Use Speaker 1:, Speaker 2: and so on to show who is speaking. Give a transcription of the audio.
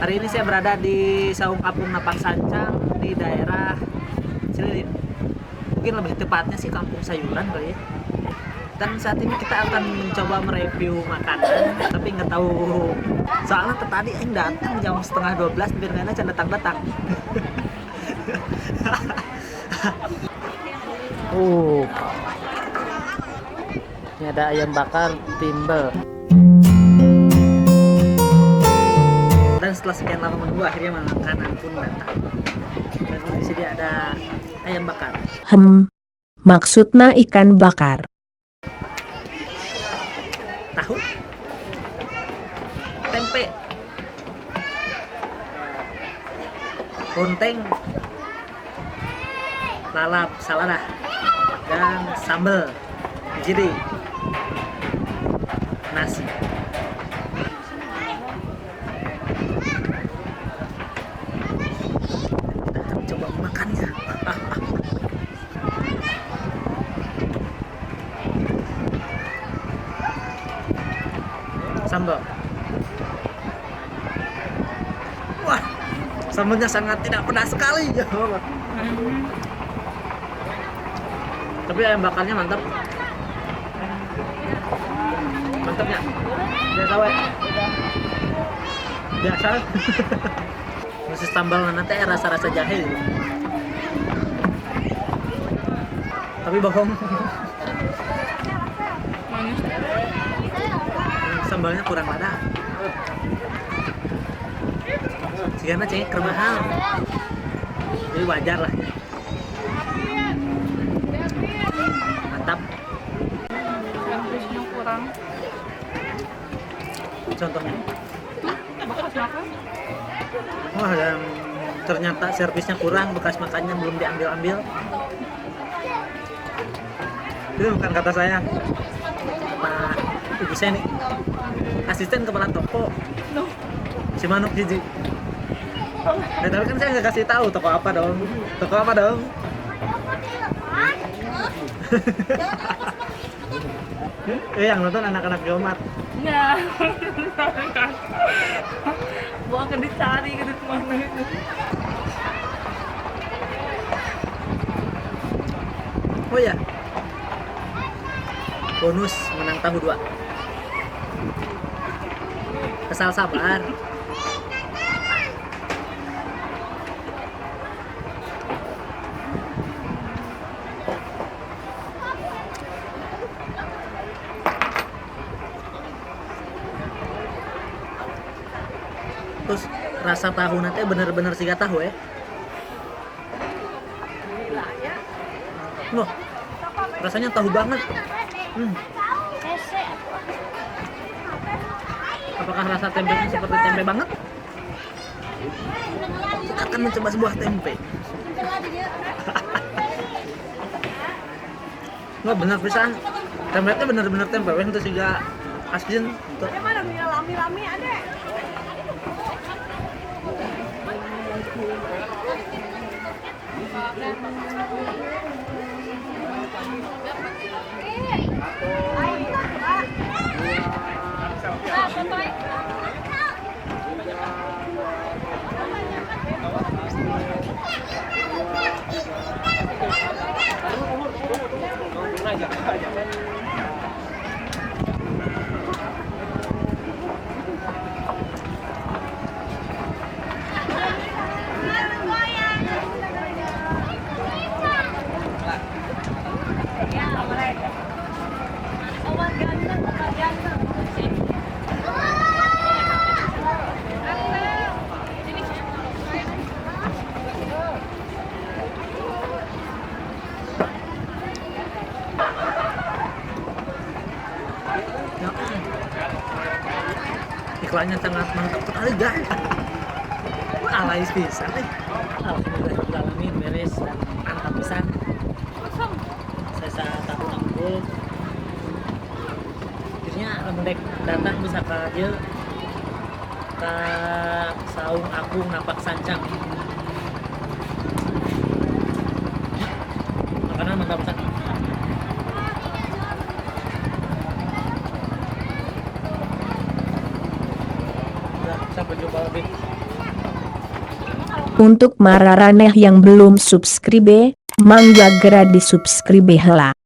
Speaker 1: Hari ini saya berada di Saung Apung Napak Sancang di daerah Cililin. Mungkin lebih tepatnya sih Kampung Sayuran kali ya. Dan saat ini kita akan mencoba mereview makanan, tapi nggak tahu soalnya tadi yang datang jam setengah 12 biar can datang-datang. Ini ada ayam bakar timbel. Dan setelah sekian lama menunggu akhirnya makanan pun datang. Dan di sini ada ayam bakar.
Speaker 2: Maksudnya ikan bakar.
Speaker 1: Tahu, tempe, lonteng, lalap, salada, dan sambal, jadi nasi. Kita akan coba makannya. Sambal. Wah, sambalnya sangat tidak pedas sekali. Tapi ayam bakarnya mantap. Mantapnya. Biasa we. Biasa. Masih sambal nanti rasa-rasa jahe gitu. Tapi bohong. Sambalnya kurang lada. Sigana cengek kerbahal. Jadi wajar lah. Mantap.
Speaker 3: Servisnya kurang.
Speaker 1: Contohnya.
Speaker 3: Bekas makan.
Speaker 1: Wah, dan ternyata servisnya kurang, bekas makannya belum diambil-ambil. Itu bukan kata saya. Kata ibu saya nih, asisten kepala toko. Si Manuk Jiji. Tapi kan saya nggak kasih tahu toko apa dong. Toko apa dong? Yang nonton anak-anak Jomat.
Speaker 3: Ya. Buang akan dicari ke mana itu.
Speaker 1: Oh ya. Bonus menang tahu 2. Kesal sabar. Terus rasa tahu nanti bener-bener siga tahu ya. Loh, rasanya tahu banget. Apakah rasa tempenya seperti tempe banget? Kita akan mencoba sebuah tempe. Nggak bener pisan. Tempe bener-bener tempe. Wah itu siga asin.
Speaker 3: Mana lami-lami ada?
Speaker 1: Iklannya sangat mantap sekali guys. Alay pisan nih. Alhamdulillahirobbilalamin beres dan mantap pisan. Saya tahu unggul. Akhirnya lamun dek datang bisa ka dieu ka Saung Apung Napak Sancang. Makanan mantap pisan. Sampai jumpa lagi.
Speaker 2: Untuk mararaneh yang belum subscribe, mangga gera di subscribe heula.